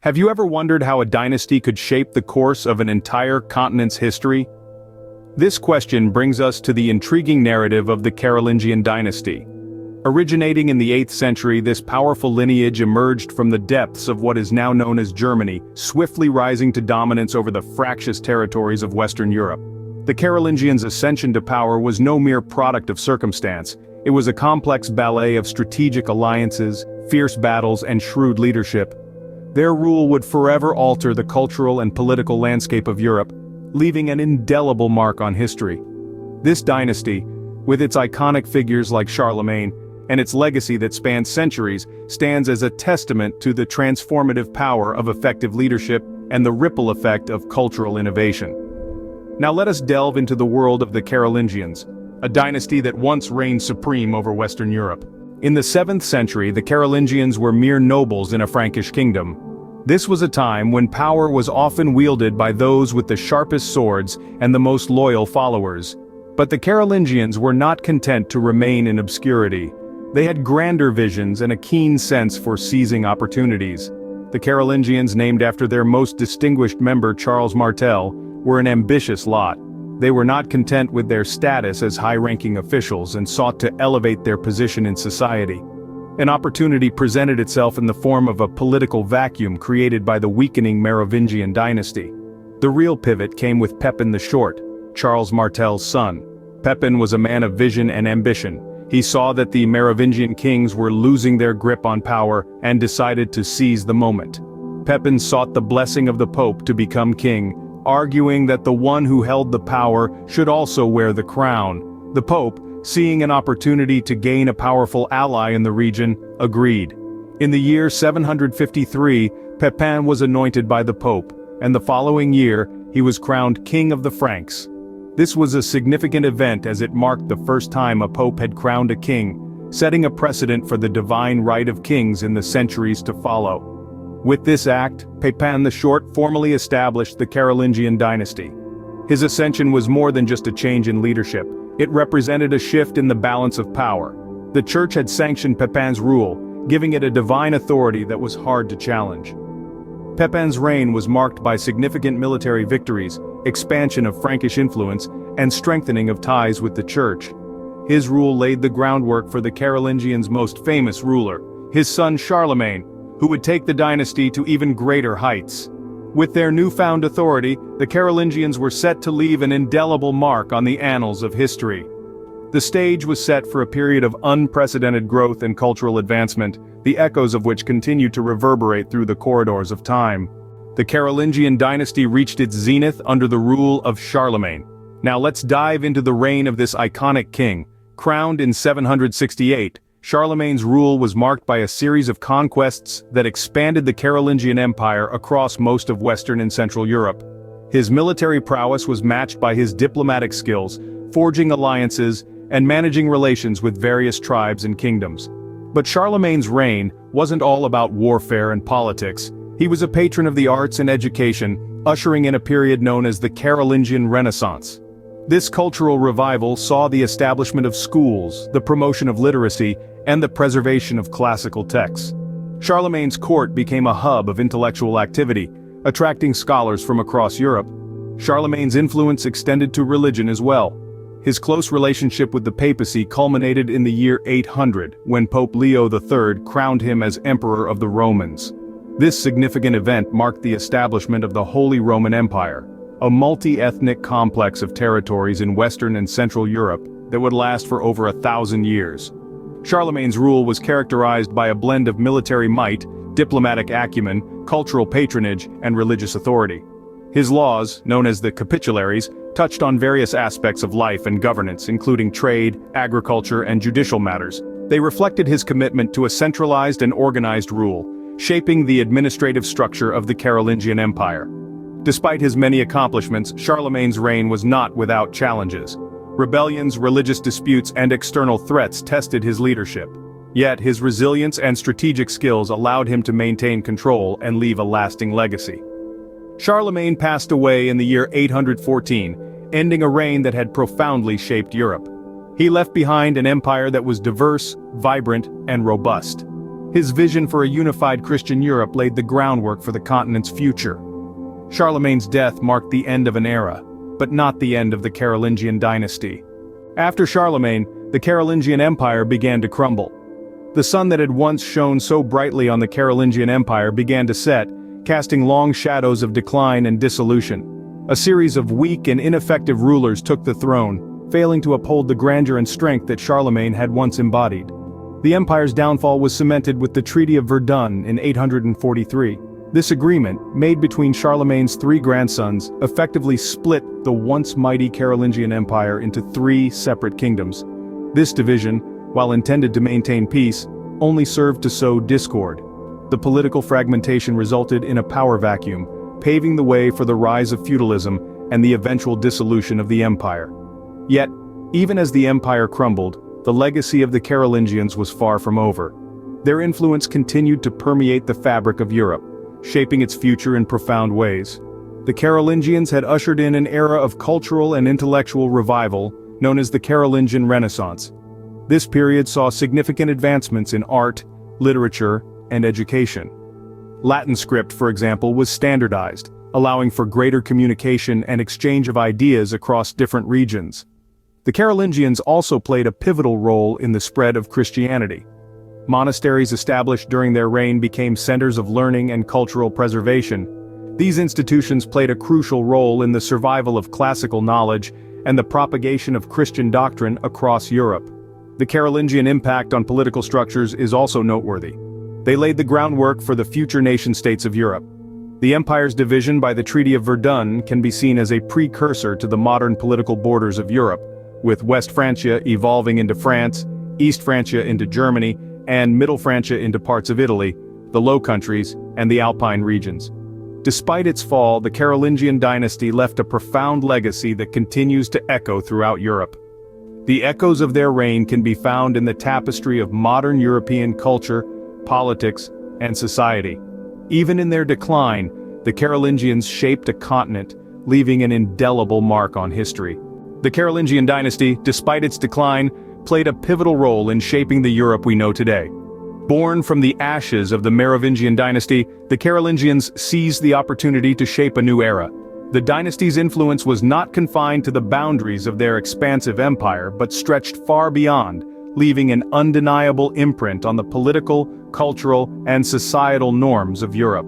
Have you ever wondered how a dynasty could shape the course of an entire continent's history? This question brings us to the intriguing narrative of the Carolingian Dynasty. Originating in the 8th century, this powerful lineage emerged from the depths of what is now known as Germany, swiftly rising to dominance over the fractious territories of Western Europe. The Carolingians' ascension to power was no mere product of circumstance. It was a complex ballet of strategic alliances, fierce battles, and shrewd leadership. Their rule would forever alter the cultural and political landscape of Europe, leaving an indelible mark on history. This dynasty, with its iconic figures like Charlemagne, and its legacy that spans centuries, stands as a testament to the transformative power of effective leadership and the ripple effect of cultural innovation. Now let us delve into the world of the Carolingians, a dynasty that once reigned supreme over Western Europe. In the 7th century, the Carolingians were mere nobles in a Frankish kingdom. This was a time when power was often wielded by those with the sharpest swords and the most loyal followers. But the Carolingians were not content to remain in obscurity. They had grander visions and a keen sense for seizing opportunities. The Carolingians, named after their most distinguished member Charles Martel, were an ambitious lot. They were not content with their status as high-ranking officials and sought to elevate their position in society. An opportunity presented itself in the form of a political vacuum created by the weakening Merovingian dynasty. The real pivot came with Pepin the Short, Charles Martel's son. Pepin was a man of vision and ambition. He saw that the Merovingian kings were losing their grip on power and decided to seize the moment. Pepin sought the blessing of the Pope to become king, arguing that the one who held the power should also wear the crown. The Pope, seeing an opportunity to gain a powerful ally in the region, agreed. In the year 753, Pepin was anointed by the Pope, and the following year, he was crowned King of the Franks. This was a significant event as it marked the first time a pope had crowned a king, setting a precedent for the divine right of kings in the centuries to follow. With this act, Pepin the Short formally established the Carolingian dynasty. His ascension was more than just a change in leadership. It represented a shift in the balance of power. The church had sanctioned Pepin's rule, giving it a divine authority that was hard to challenge. Pepin's reign was marked by significant military victories, expansion of Frankish influence, and strengthening of ties with the church. His rule laid the groundwork for the Carolingians' most famous ruler, his son Charlemagne, who would take the dynasty to even greater heights. With their newfound authority, the Carolingians were set to leave an indelible mark on the annals of history. The stage was set for a period of unprecedented growth and cultural advancement, the echoes of which continue to reverberate through the corridors of time. The Carolingian dynasty reached its zenith under the rule of Charlemagne. Now let's dive into the reign of this iconic king. Crowned in 768, Charlemagne's rule was marked by a series of conquests that expanded the Carolingian Empire across most of Western and Central Europe. His military prowess was matched by his diplomatic skills, forging alliances, and managing relations with various tribes and kingdoms. But Charlemagne's reign wasn't all about warfare and politics. He was a patron of the arts and education, ushering in a period known as the Carolingian Renaissance. This cultural revival saw the establishment of schools, the promotion of literacy, and the preservation of classical texts. Charlemagne's court became a hub of intellectual activity, attracting scholars from across Europe. Charlemagne's influence extended to religion as well. His close relationship with the papacy culminated in the year 800, when Pope Leo III crowned him as Emperor of the Romans. This significant event marked the establishment of the Holy Roman Empire, a multi-ethnic complex of territories in Western and Central Europe that would last for over 1,000 years. Charlemagne's rule was characterized by a blend of military might, diplomatic acumen, cultural patronage, and religious authority. His laws, known as the Capitularies, touched on various aspects of life and governance, including trade, agriculture, and judicial matters. They reflected his commitment to a centralized and organized rule, shaping the administrative structure of the Carolingian Empire. Despite his many accomplishments, Charlemagne's reign was not without challenges. Rebellions, religious disputes, and external threats tested his leadership. Yet his resilience and strategic skills allowed him to maintain control and leave a lasting legacy. Charlemagne passed away in the year 814, ending a reign that had profoundly shaped Europe. He left behind an empire that was diverse, vibrant, and robust. His vision for a unified Christian Europe laid the groundwork for the continent's future. Charlemagne's death marked the end of an era, but not the end of the Carolingian dynasty. After Charlemagne, the Carolingian Empire began to crumble. The sun that had once shone so brightly on the Carolingian Empire began to set, casting long shadows of decline and dissolution. A series of weak and ineffective rulers took the throne, failing to uphold the grandeur and strength that Charlemagne had once embodied. The empire's downfall was cemented with the Treaty of Verdun in 843. This agreement, made between Charlemagne's three grandsons, effectively split the once mighty Carolingian Empire into three separate kingdoms. This division, while intended to maintain peace, only served to sow discord. The political fragmentation resulted in a power vacuum, paving the way for the rise of feudalism and the eventual dissolution of the empire. Yet, even as the empire crumbled, the legacy of the Carolingians was far from over. Their influence continued to permeate the fabric of Europe, shaping its future in profound ways. The Carolingians had ushered in an era of cultural and intellectual revival, known as the Carolingian Renaissance. This period saw significant advancements in art, literature, and education. Latin script, for example, was standardized, allowing for greater communication and exchange of ideas across different regions. The Carolingians also played a pivotal role in the spread of Christianity. Monasteries established during their reign became centers of learning and cultural preservation. These institutions played a crucial role in the survival of classical knowledge and the propagation of Christian doctrine across Europe. The Carolingian impact on political structures is also noteworthy. They laid the groundwork for the future nation-states of Europe. The empire's division by the Treaty of Verdun can be seen as a precursor to the modern political borders of Europe, with West Francia evolving into France, East Francia into Germany, and Middle Francia into parts of Italy, the Low Countries, and the Alpine regions. Despite its fall, the Carolingian dynasty left a profound legacy that continues to echo throughout Europe. The echoes of their reign can be found in the tapestry of modern European culture, politics, and society. Even in their decline, the Carolingians shaped a continent, leaving an indelible mark on history. The Carolingian dynasty, despite its decline, played a pivotal role in shaping the Europe we know today. Born from the ashes of the Merovingian dynasty, the Carolingians seized the opportunity to shape a new era. The dynasty's influence was not confined to the boundaries of their expansive empire but stretched far beyond, leaving an undeniable imprint on the political, cultural, and societal norms of Europe.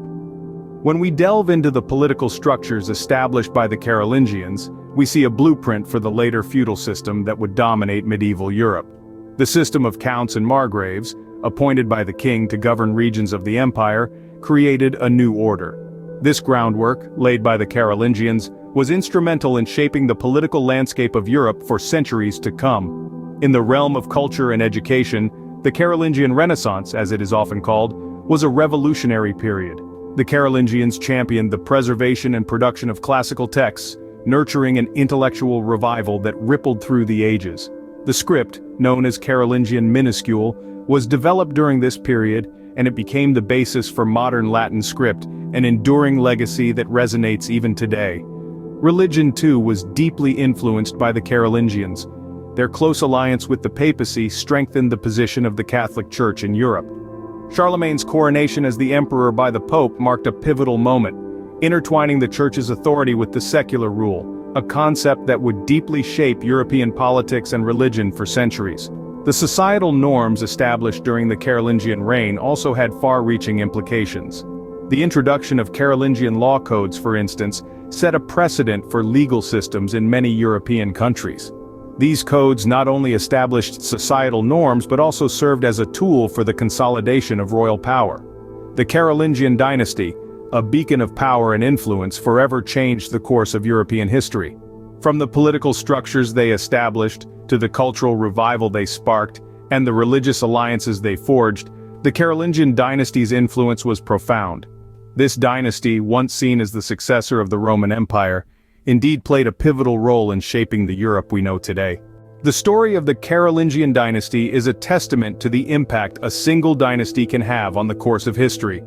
When we delve into the political structures established by the Carolingians, we see a blueprint for the later feudal system that would dominate medieval Europe. The system of counts and margraves, appointed by the king to govern regions of the empire, created a new order. This groundwork, laid by the Carolingians, was instrumental in shaping the political landscape of Europe for centuries to come. In the realm of culture and education, the Carolingian Renaissance, as it is often called, was a revolutionary period. The Carolingians championed the preservation and production of classical texts, nurturing an intellectual revival that rippled through the ages. The script, known as Carolingian minuscule, was developed during this period, and it became the basis for modern Latin script, an enduring legacy that resonates even today. Religion, too, was deeply influenced by the Carolingians. Their close alliance with the papacy strengthened the position of the Catholic Church in Europe. Charlemagne's coronation as the emperor by the Pope marked a pivotal moment, intertwining the Church's authority with the secular rule, a concept that would deeply shape European politics and religion for centuries. The societal norms established during the Carolingian reign also had far-reaching implications. The introduction of Carolingian law codes, for instance, set a precedent for legal systems in many European countries. These codes not only established societal norms but also served as a tool for the consolidation of royal power. The Carolingian dynasty, a beacon of power and influence, forever changed the course of European history. From the political structures they established, to the cultural revival they sparked, and the religious alliances they forged, the Carolingian dynasty's influence was profound. This dynasty, once seen as the successor of the Roman Empire, indeed played a pivotal role in shaping the Europe we know today. The story of the Carolingian dynasty is a testament to the impact a single dynasty can have on the course of history.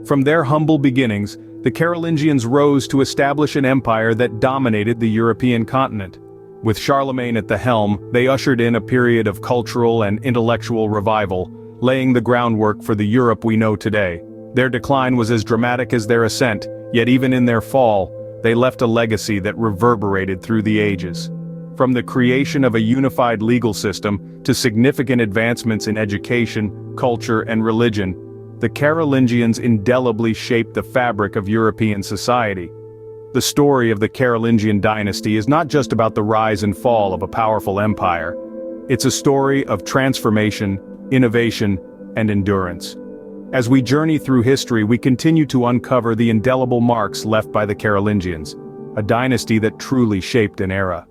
From their humble beginnings, the Carolingians rose to establish an empire that dominated the European continent. With Charlemagne at the helm, they ushered in a period of cultural and intellectual revival, laying the groundwork for the Europe we know today. Their decline was as dramatic as their ascent, yet even in their fall, they left a legacy that reverberated through the ages. From the creation of a unified legal system to significant advancements in education, culture, and religion, the Carolingians indelibly shaped the fabric of European society. The story of the Carolingian dynasty is not just about the rise and fall of a powerful empire. It's a story of transformation, innovation, and endurance. As we journey through history, we continue to uncover the indelible marks left by the Carolingians, a dynasty that truly shaped an era.